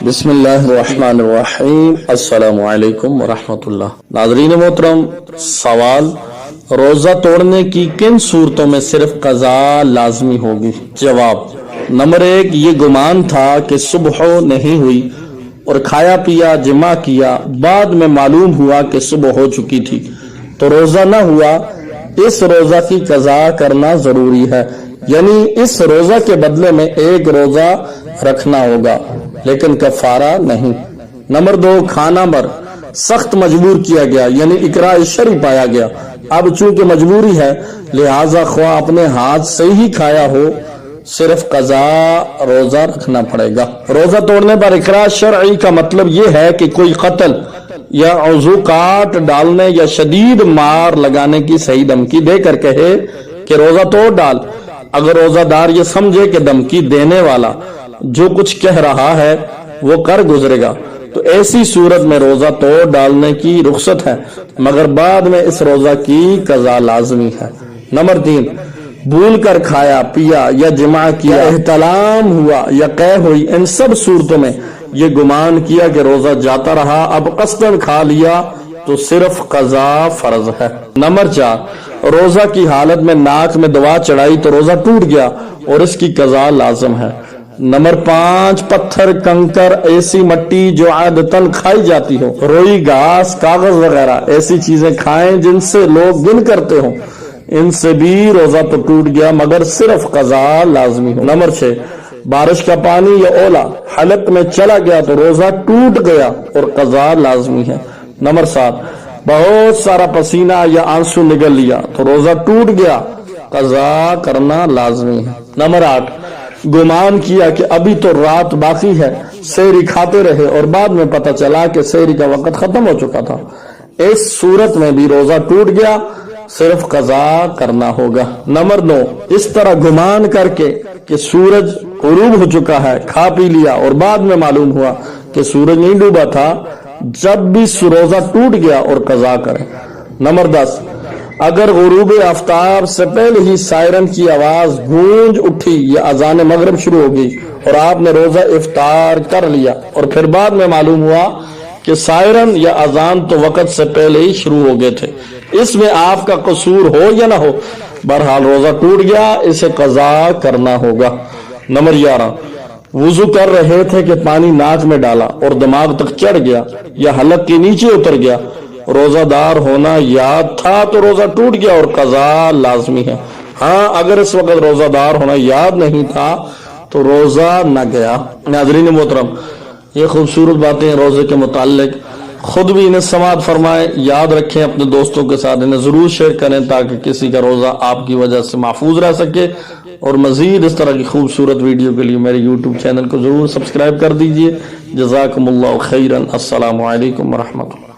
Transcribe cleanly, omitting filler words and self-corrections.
بسم اللہ الرحمن الرحیم، السلام علیکم ورحمۃ اللہ۔ ناظرین محترم، سوال: روزہ توڑنے کی کن صورتوں میں صرف قضا لازمی ہوگی؟ جواب: نمبر 1، یہ گمان تھا کہ صبح نہیں ہوئی اور کھایا پیا جمع کیا، بعد میں معلوم ہوا کہ صبح ہو چکی تھی تو روزہ نہ ہوا، اس روزہ کی قضا کرنا ضروری ہے، یعنی اس روزہ کے بدلے میں ایک روزہ رکھنا ہوگا لیکن کفارہ نہیں۔ نمبر 2، کھانا پر سخت مجبور کیا گیا، یعنی اکراہ شرعی پایا گیا، اب چونکہ مجبوری ہے لہذا خواہ اپنے ہاتھ سے ہی کھایا ہو، صرف قضا روزہ رکھنا پڑے گا۔ روزہ توڑنے پر اکراہ شرعی کا مطلب یہ ہے کہ کوئی قتل یا عضو کاٹ ڈالنے یا شدید مار لگانے کی صحیح دھمکی دے کر کہے کہ روزہ توڑ ڈال۔ اگر روزہ دار یہ سمجھے کہ دھمکی دینے والا جو کچھ کہہ رہا ہے وہ کر گزرے گا تو ایسی صورت میں روزہ توڑ ڈالنے کی رخصت ہے، مگر بعد میں اس روزہ کی قضا لازمی ہے۔ نمبر 3، بھول کر کھایا پیا یا جمع کیا، احتلام ہوا یا قے ہوئی، ان سب صورتوں میں یہ گمان کیا کہ روزہ جاتا رہا، اب قصداً کھا لیا تو صرف قضا فرض ہے۔ نمبر 4، روزہ کی حالت میں ناک میں دوا چڑھائی تو روزہ ٹوٹ گیا اور اس کی قضا لازم ہے۔ نمبر 5، پتھر، کنکر، ایسی مٹی جو عادتاً کھائی جاتی ہو، روئی، گھاس، کاغذ وغیرہ ایسی چیزیں کھائیں جن سے لوگ گن کرتے ہوں، ان سے بھی روزہ تو ٹوٹ گیا مگر صرف قضا لازمی ہو۔ نمبر 6، بارش کا پانی یا اولا حلق میں چلا گیا تو روزہ ٹوٹ گیا اور قضا لازمی ہے۔ نمبر 7، بہت سارا پسینہ یا آنسو نگل لیا تو روزہ ٹوٹ گیا، قضا کرنا لازمی ہے۔ نمبر 8، گمان کیا کہ ابھی تو رات باقی ہے، سحری کھاتے رہے اور بعد میں پتہ چلا کہ سحری کا وقت ختم ہو چکا تھا، اس صورت میں بھی روزہ ٹوٹ گیا، صرف قضا کرنا ہوگا۔ نمبر 9، اس طرح گمان کر کے کہ سورج غروب ہو چکا ہے کھا پی لیا اور بعد میں معلوم ہوا کہ سورج نہیں ڈوبا تھا، جب بھی روزہ ٹوٹ گیا اور قضا کرے۔ نمبر 10، اگر غروب آفتاب سے پہلے ہی سائرن کی آواز گونج اٹھی یا اذان مغرب شروع ہو گئی اور آپ نے روزہ افطار کر لیا اور پھر بعد میں معلوم ہوا کہ سائرن یا اذان تو وقت سے پہلے ہی شروع ہو گئے تھے، اس میں آپ کا قصور ہو یا نہ ہو، بہرحال روزہ ٹوٹ گیا، اسے قضا کرنا ہوگا۔ نمبر 11، وضو کر رہے تھے کہ پانی ناک میں ڈالا اور دماغ تک چڑھ گیا یا حلق کے نیچے اتر گیا، روزہ دار ہونا یاد تھا تو روزہ ٹوٹ گیا اور قضا لازمی ہے۔ ہاں اگر اس وقت روزہ دار ہونا یاد نہیں تھا تو روزہ نہ گیا۔ ناظرین محترم، یہ خوبصورت باتیں روزے کے متعلق، خود بھی انہیں سماعت فرمائیں، یاد رکھیں، اپنے دوستوں کے ساتھ انہیں ضرور شیئر کریں تاکہ کسی کا روزہ آپ کی وجہ سے محفوظ رہ سکے، اور مزید اس طرح کی خوبصورت ویڈیو کے لیے میرے یوٹیوب چینل کو ضرور سبسکرائب کر دیجئے۔ جزاکم اللہ خیرا، السلام علیکم ورحمۃ اللہ۔